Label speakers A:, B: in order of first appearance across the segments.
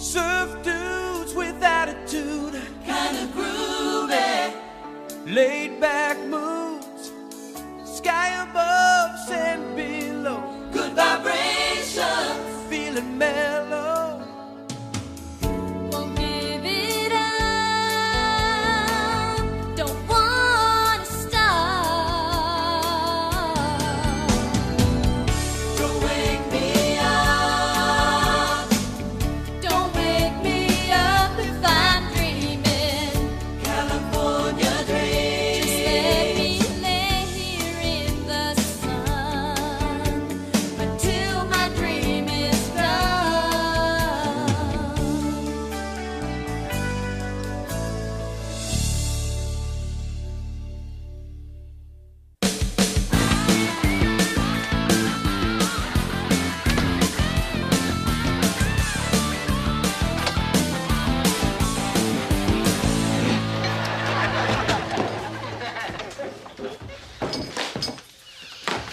A: Surf dudes with attitude, kinda groovy. Laid back moods, sky above, sand below. Good vibrations, feeling mellow.
B: Won't give it up, don't wanna stop.
A: Don't wake me up,
B: Don't wake me up if I'm dreaming.
A: California dream.
B: Just let me lay here in the sun until my dream is done.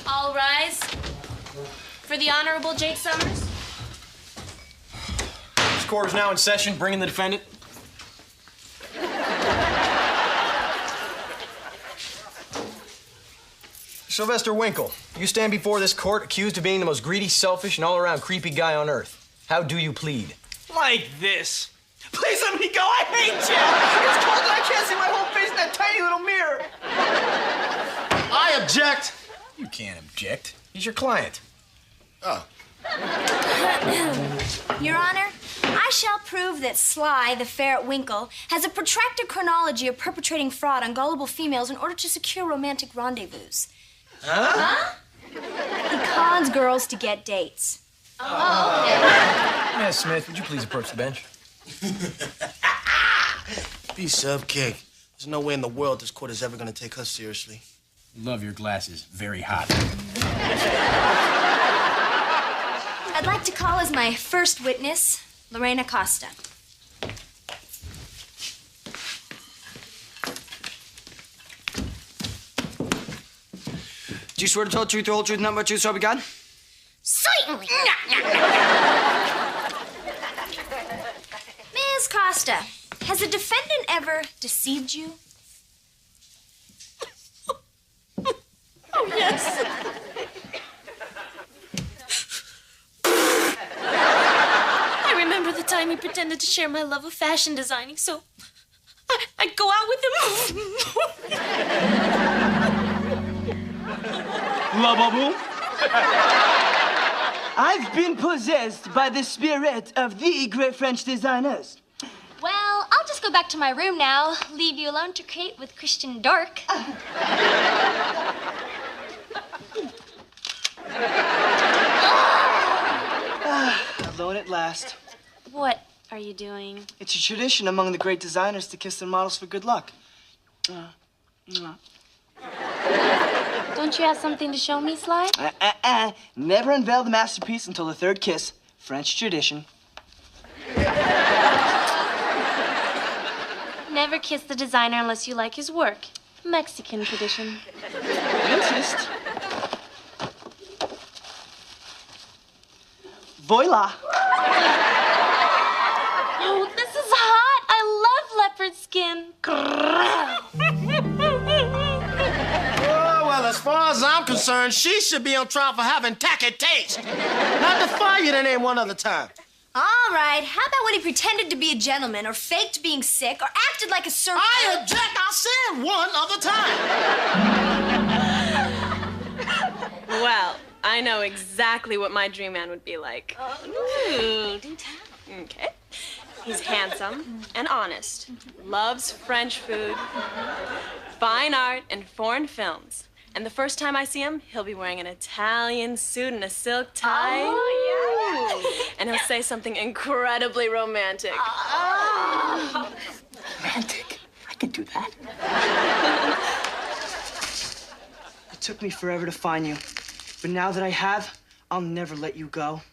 C: All rise for the Honorable Jake Summers.
D: This court is now in session. Bring in the defendant. Sylvester Winkle, you stand before this court accused of being the most greedy, selfish, and all-around creepy guy on earth. How do you plead?
E: Like this. Please let me go. I hate you. It's cold and I can't see my whole face in that tiny little mirror.
D: I object. You can't object. He's your client.
E: Oh.
F: Your Honor, I shall prove that Sly, the ferret Winkle, has a protracted chronology of perpetrating fraud on gullible females in order to secure romantic rendezvous.
D: Huh?
F: He cons girls to get dates.
D: Miss Smith, would you please approach the bench?
E: Piece of cake. There's no way in the world this court is ever gonna take us seriously.
D: Love your glasses. Very hot.
F: I'd like to call as my first witness, Lorena Costa.
G: Do you swear to tell the truth, the whole truth, nothing but the truth, so help you God?
F: Certainly. Ms. Costa, has a defendant ever deceived you?
C: Oh, yes. I remember the time he pretended to share my love of fashion designing, so I'd go out with him.
E: Lovable. I've been possessed by the spirit of the great French designers.
B: Well, I'll just go back to my room now. Leave you alone to create with Christian Dark.
E: Alone at last.
C: What are you doing?
E: It's a tradition among the great designers to kiss their models for good luck.
C: Don't you have something to show me, Sly?
E: Never unveil the masterpiece until the third kiss. French tradition.
C: Never kiss the designer unless you like his work. Mexican tradition.
E: Insist. Voila.
C: Oh, this is hot. I love leopard skin.
E: Oh, well, as far as I'm concerned, she should be on trial for having tacky taste. I'll defy you to name one other time.
F: All right, how about when he pretended to be a gentleman or faked being sick or acted like a servant?
E: I object. I said one other time.
C: Well, I know exactly what my dream man would be like.
B: Ooh, do tell.
C: Okay. He's handsome and honest, loves French food, fine art, and foreign films. And the first time I see him, he'll be wearing an Italian suit and a silk tie.
B: Oh, yeah.
C: And he'll say something incredibly romantic.
E: Romantic. I could do that. It took me forever to find you. But now that I have, I'll never let you go.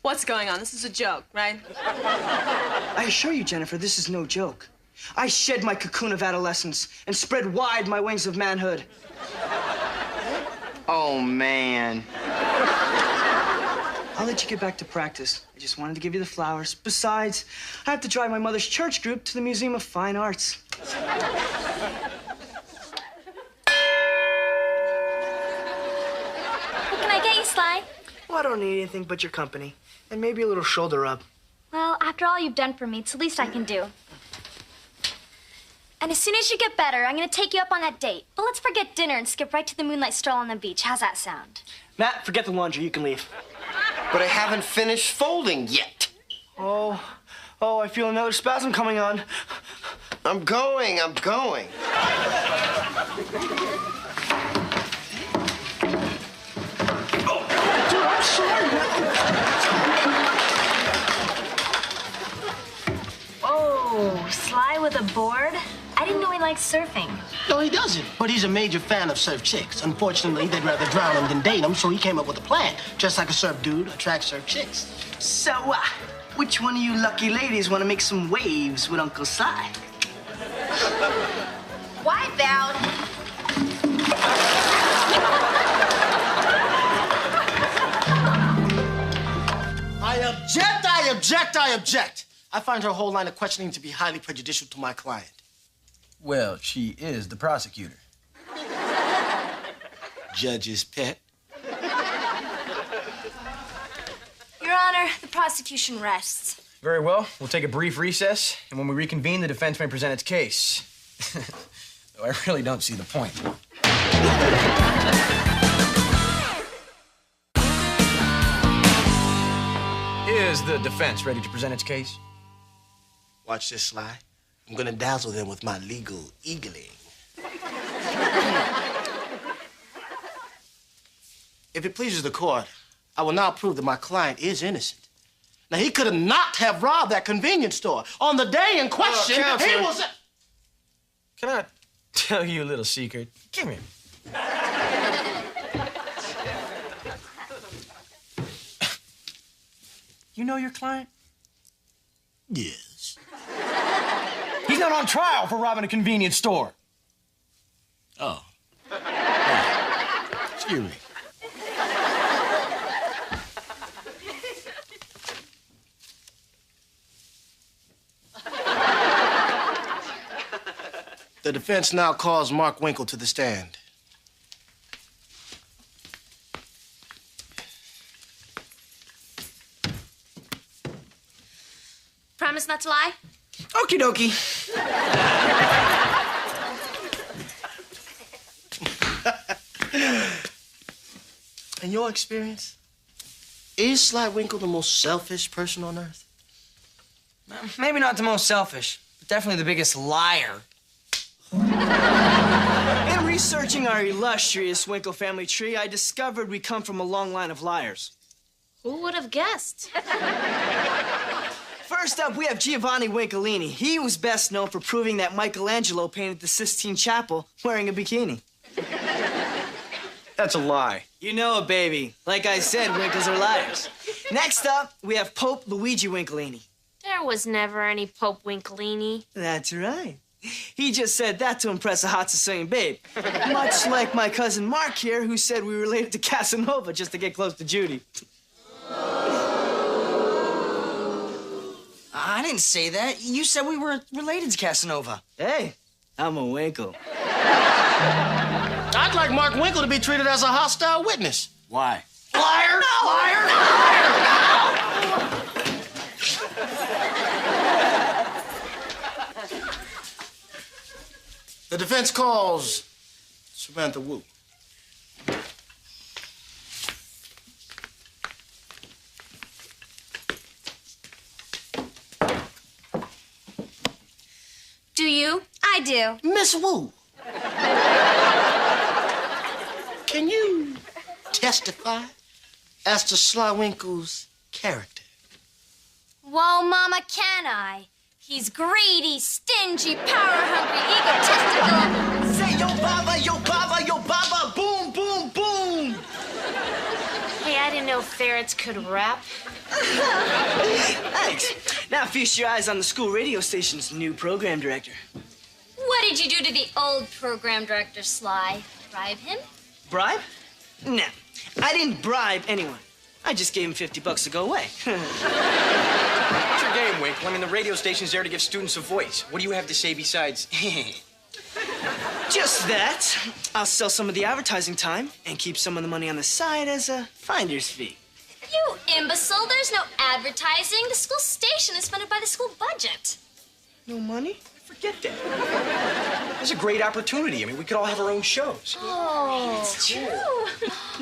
C: What's going on? This is a joke, right?
E: I assure you, Jennifer, this is no joke. I shed my cocoon of adolescence and spread wide my wings of manhood.
G: Oh, man. I'll let you get back to practice. I just wanted to give you the flowers. Besides, I have to drive my mother's church group to the Museum of Fine Arts.
F: What can I get you, Sly?
G: Well, I don't need anything but your company. And maybe a little shoulder rub.
F: Well, after all you've done for me, it's the least I can do. And as soon as you get better, I'm gonna take you up on that date. But let's forget dinner and skip right to the moonlight stroll on the beach. How's that sound?
G: Matt, forget the laundry. You can leave.
E: But I haven't finished folding yet.
G: Oh, I feel another spasm coming on.
E: I'm going.
G: Dude, I'm sorry.
F: Oh, Sly with a board? I didn't know he liked surfing.
E: No, he doesn't. But he's a major fan of surf chicks. Unfortunately, they'd rather drown him than date him, so he came up with a plan. Just like a surf dude attracts surf chicks.
G: So, which one of you lucky ladies want to make some waves with Uncle Sly?
F: Wipe out.
E: I object. I find her whole line of questioning to be highly prejudicial to my client.
D: Well, she is the prosecutor.
E: Judge's pet.
F: Your Honor, the prosecution rests.
D: Very well. We'll take a brief recess, and when we reconvene, the defense may present its case. Though I really don't see the point. Is the defense ready to present its case?
E: Watch this, Sly. I'm gonna dazzle them with my legal eagling. If it pleases the court, I will now prove that my client is innocent. Now, he could not have robbed that convenience store. On the day in question, he
D: Counselor.
E: was...
D: Can I tell you a little secret? Come here. You know your client?
E: Yes.
D: He's not on trial for robbing a convenience store.
E: Oh. Right. Excuse me. The defense now calls Mark Winkle to the stand.
F: Promise not to lie?
G: Okie dokie.
E: In your experience, is Sly Winkle the most selfish person on earth?
G: Maybe not the most selfish, but definitely the biggest liar. In researching our illustrious Winkle family tree, I discovered we come from a long line of liars.
F: Who would have guessed?
G: First up, we have Giovanni Wincolini. He was best known for proving that Michelangelo painted the Sistine Chapel wearing a bikini.
D: That's a lie.
G: You know it, baby. Like I said, Winkles are liars. Next up, we have Pope Luigi Wincolini.
H: There was never any Pope Wincolini.
G: That's right. He just said that to impress a hot Sicilian babe. Much like my cousin Mark here, who said we related to Casanova just to get close to Judy. I didn't say that. You said we were related to Casanova. Hey, I'm a Winkle.
E: I'd like Mark Winkle to be treated as a hostile witness.
D: Why?
E: Liar! No! Liar! The defense calls Samantha Wu.
F: Do you? I do.
E: Miss Wu, can you testify as to Sly Winkle's character?
F: Whoa, Mama, can I? He's greedy, stingy, power-hungry, egotistical.
G: Say yo baba, boom, boom, boom.
H: Hey, I didn't know ferrets could rap.
G: Thanks. Now feast your eyes on the school radio station's new program director.
F: What did you do to the old program director, Sly? Bribe him?
G: Bribe? No, I didn't bribe anyone. I just gave him $50 to go away.
D: What's your game, Winkle? I mean, the radio station's there to give students a voice. What do you have to say besides...
G: Just that. I'll sell some of the advertising time and keep some of the money on the side as a finder's fee.
B: You imbecile, there's no advertising. The school station is funded by the school budget.
G: No money?
D: Forget that. It's a great opportunity. I mean, we could all have our own shows.
B: Oh, it's true.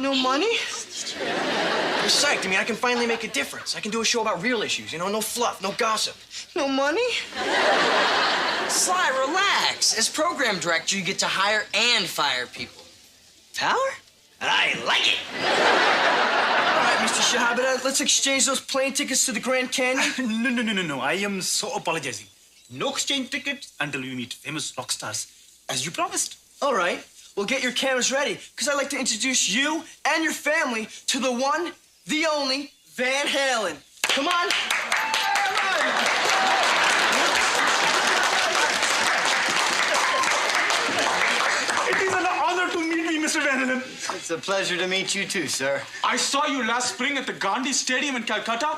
G: No money?
D: I'm psyched. I mean, I can finally make a difference. I can do a show about real issues, you know, no fluff, no gossip.
G: No money?
I: Sly, relax. As program director, you get to hire and fire people.
G: Power? I like it. All right, Mr. Shahab, let's exchange those plane tickets to the Grand Canyon.
J: No. I am so apologizing. No exchange tickets until we meet famous rock stars, as you promised.
G: All right. Well, get your cameras ready, because I'd like to introduce you and your family to the one, the only, Van Halen. Come on.
J: It is an honor to meet you, Mr. Van Halen.
E: It's a pleasure to meet you too, sir.
J: I saw you last spring at the Gandhi Stadium in Calcutta.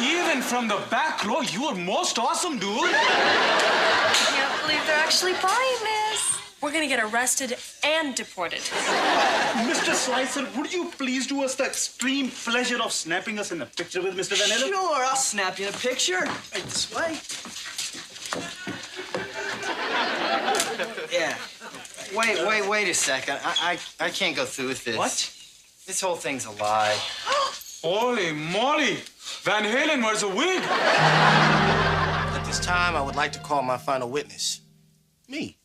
J: Even from the back row, you were most awesome, dude.
C: I can't believe they're actually buying this. We're gonna get arrested and deported.
J: Mr. Slicer, would you please do us the extreme pleasure of snapping us in a picture with Mr. Van Halen?
G: Sure, I'll snap you in a picture. Right this way.
E: Yeah. Wait a second. I can't go through with this.
G: What?
E: This whole thing's a lie.
J: Holy moly! Van Halen wears a wig.
E: At this time, I would like to call my final witness. Me.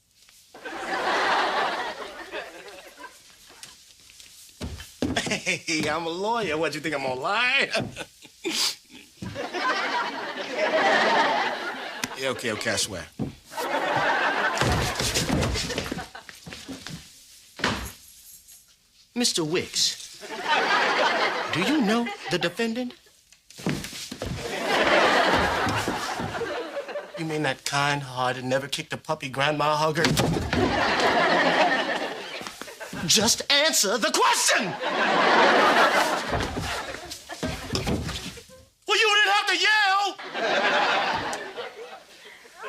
E: Hey, I'm a lawyer. What, you think I'm gonna lie? Yeah, okay, I swear. Mr. Wicks, do you know the defendant? You mean that kind-hearted, never-kicked a puppy grandma hugger? Just answer the question! Well, you didn't have to yell!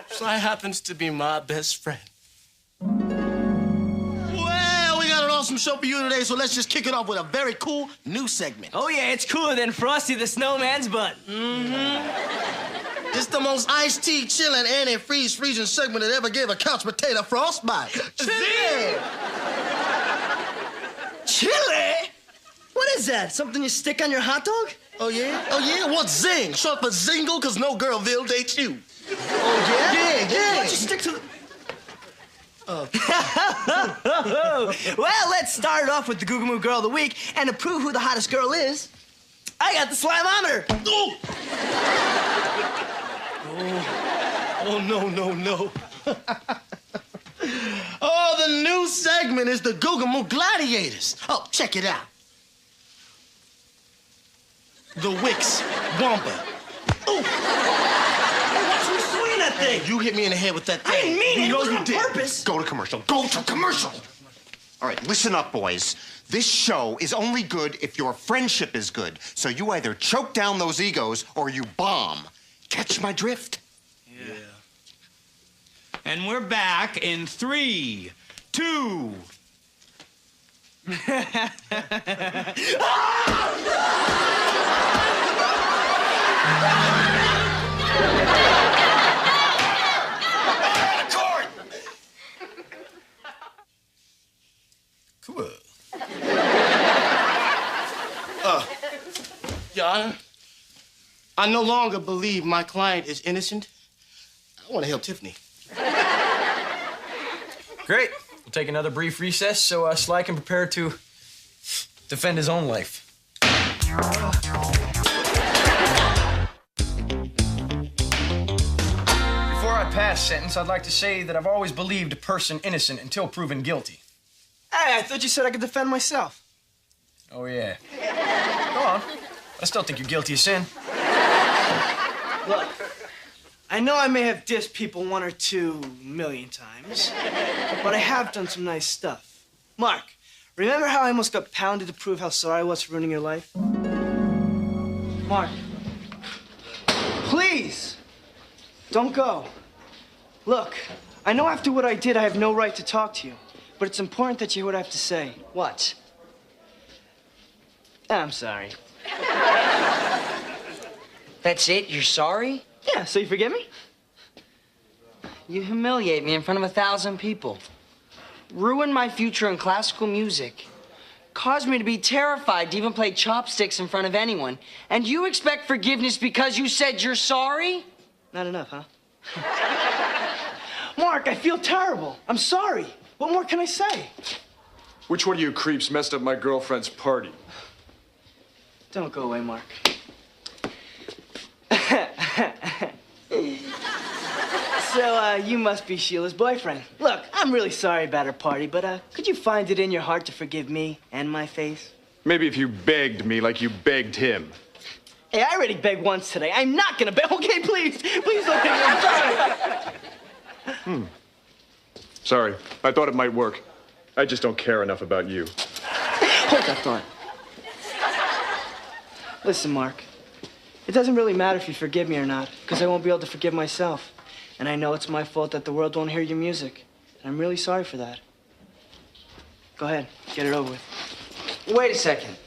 E: Sly happens to be my best friend. Well, we got an awesome show for you today, so let's just kick it off with a very cool new segment.
G: Oh, yeah, it's cooler than Frosty the Snowman's butt.
E: It's the most iced tea, chillin', antifreeze, freezing segment that ever gave a couch potato frostbite. Chili!
G: Chili? What is that? Something you stick on your hot dog?
E: Oh, yeah? Oh, yeah? What's Zing? Short for Zingle, because no girl will date you.
G: Oh, yeah?
E: Yeah.
G: Why don't you stick to the... Well, let's start off with the Googamoo Girl of the Week, and to prove who the hottest girl is, I got the Slimeometer.
E: Oh! Oh, no. Oh, the new segment is the Googamoo Gladiators. Oh, check it out. The Wicks Wamba. Oh!
G: Watch me swing that thing.
E: You hit me in the head with that thing.
G: I didn't mean it.
E: You know
G: It was
E: you
G: on
E: did.
G: purpose.
K: Go to commercial. Go to commercial. All right, listen up, boys. This show is only good if your friendship is good. So you either choke down those egos or you bomb. Catch my drift?
J: Yeah. And we're back in 3, 2.
E: Cool. Your Honor, I no longer believe my client is innocent. I want to help Tiffany.
D: Great. We'll take another brief recess so Sly can prepare to defend his own life. Before I pass sentence, I'd like to say that I've always believed a person innocent until proven guilty.
G: Hey, I thought you said I could defend myself.
D: Oh, yeah. Go on. I still think you're guilty of sin.
G: Look, I know I may have dissed people 1 or 2 million times, but I have done some nice stuff. Mark, remember how I almost got pounded to prove how sorry I was for ruining your life? Mark. Please! Don't go. Look, I know after what I did, I have no right to talk to you. But it's important that you hear what I have to say.
I: What?
G: I'm sorry.
I: That's it? You're sorry?
G: Yeah, so you forgive me?
I: You humiliate me in front of 1,000 people. Ruin my future in classical music. Caused me to be terrified to even play chopsticks in front of anyone. And you expect forgiveness because you said you're sorry?
G: Not enough, huh? Mark, I feel terrible. I'm sorry. What more can I say?
L: Which one of you creeps messed up my girlfriend's party?
G: Don't go away, Mark. So, you must be Sheila's boyfriend. Look, I'm really sorry about her party, but, could you find it in your heart to forgive me and my face?
L: Maybe if you begged me like you begged him.
G: Hey, I already begged once today. I'm not gonna beg. Okay, please. Please don't hit me. I'm sorry.
L: Sorry. I thought it might work. I just don't care enough about you.
G: Hold that thought. Listen, Mark. It doesn't really matter if you forgive me or not, because I won't be able to forgive myself. And I know it's my fault that the world won't hear your music. And I'm really sorry for that. Go ahead. Get it over with.
I: Wait a second.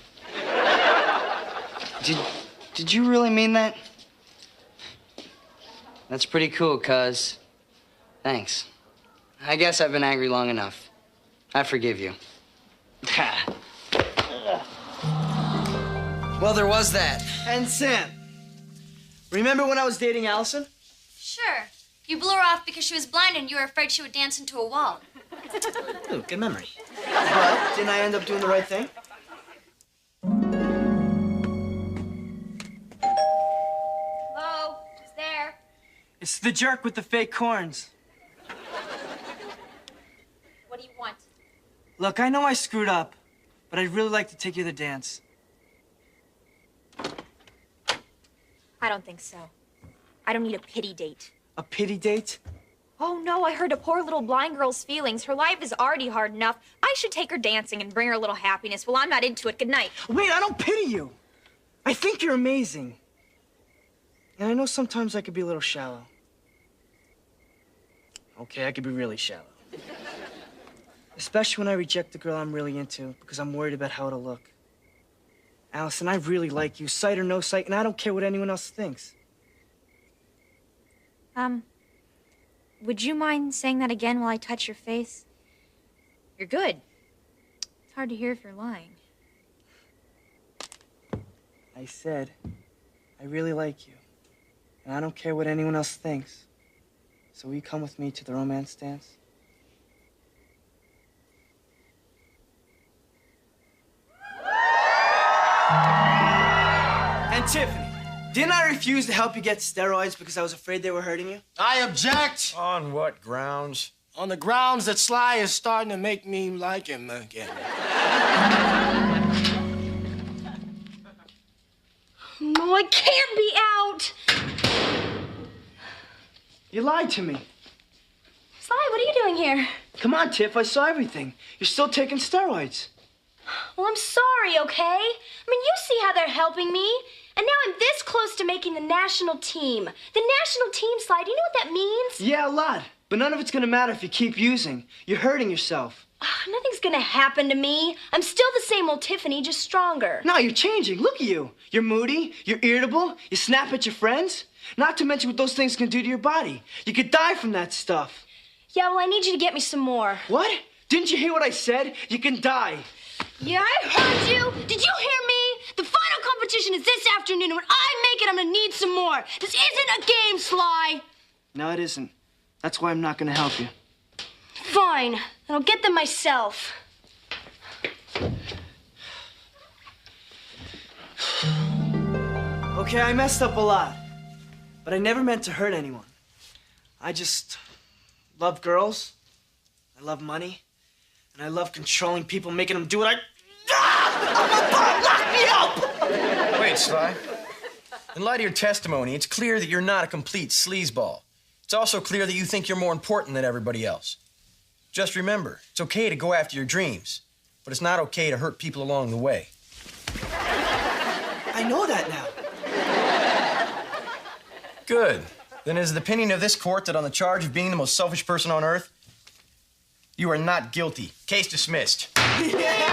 I: Did you really mean that? That's pretty cool, cuz. Thanks. I guess I've been angry long enough. I forgive you. Well, there was that.
G: And Sam, remember when I was dating Allison?
F: Sure. You blew her off because she was blind and you were afraid she would dance into a wall.
G: Ooh, good memory. But didn't I end up doing the right thing?
F: Hello? Who's there?
G: It's the jerk with the fake corns.
F: What do you want?
G: Look, I know I screwed up, but I'd really like to take you to the dance.
M: I don't think so. I don't need a pity date.
G: A pity date?
M: Oh, no, I hurt a poor little blind girl's feelings. Her life is already hard enough. I should take her dancing and bring her a little happiness. Well, I'm not into it. Good night.
G: Wait, I don't pity you. I think you're amazing. And I know sometimes I could be a little shallow. Okay, I could be really shallow. Especially when I reject the girl I'm really into because I'm worried about how it'll look. Allison, I really like you, sight or no sight, and I don't care what anyone else thinks.
M: Would you mind saying that again while I touch your face? You're good. It's hard to hear if you're lying.
G: I said, I really like you, and I don't care what anyone else thinks. So will you come with me to the romance dance? And Tiffany, didn't I refuse to help you get steroids because I was afraid they were hurting you?
E: I object.
D: On what grounds?
E: On the grounds that Sly is starting to make me like him again.
F: No, I can't be out.
G: You lied to me.
F: Sly, what are you doing here?
G: Come on, Tiff, I saw everything. You're still taking steroids.
F: Well, I'm sorry, okay? I mean, you see how they're helping me. And now I'm this close to making the national team. The national team, Sly, do you know what that means?
G: Yeah, a lot. But none of it's gonna matter if you keep using. You're hurting yourself.
F: Nothing's gonna happen to me. I'm still the same old Tiffany, just stronger.
G: No, you're changing. Look at you. You're moody, you're irritable, you snap at your friends. Not to mention what those things can do to your body. You could die from that stuff.
F: Yeah, well, I need you to get me some more.
G: What? Didn't you hear what I said? You can die.
F: Yeah, I heard you. Did you hear me? The final competition is this afternoon, and when I make it, I'm gonna need some more. This isn't a game, Sly.
G: No, it isn't. That's why I'm not gonna help you.
F: Fine, then I'll get them myself.
G: Okay, I messed up a lot. But I never meant to hurt anyone. I just love girls. I love money. And I love controlling people, making them do what I... Lock me up!
D: Wait, Sly. In light of your testimony, it's clear that you're not a complete sleazeball. It's also clear that you think you're more important than everybody else. Just remember, it's okay to go after your dreams, but it's not okay to hurt people along the way.
G: I know that now.
D: Good. Then it is the opinion of this court that on the charge of being the most selfish person on earth, you are not guilty. Case dismissed.
A: Yeah.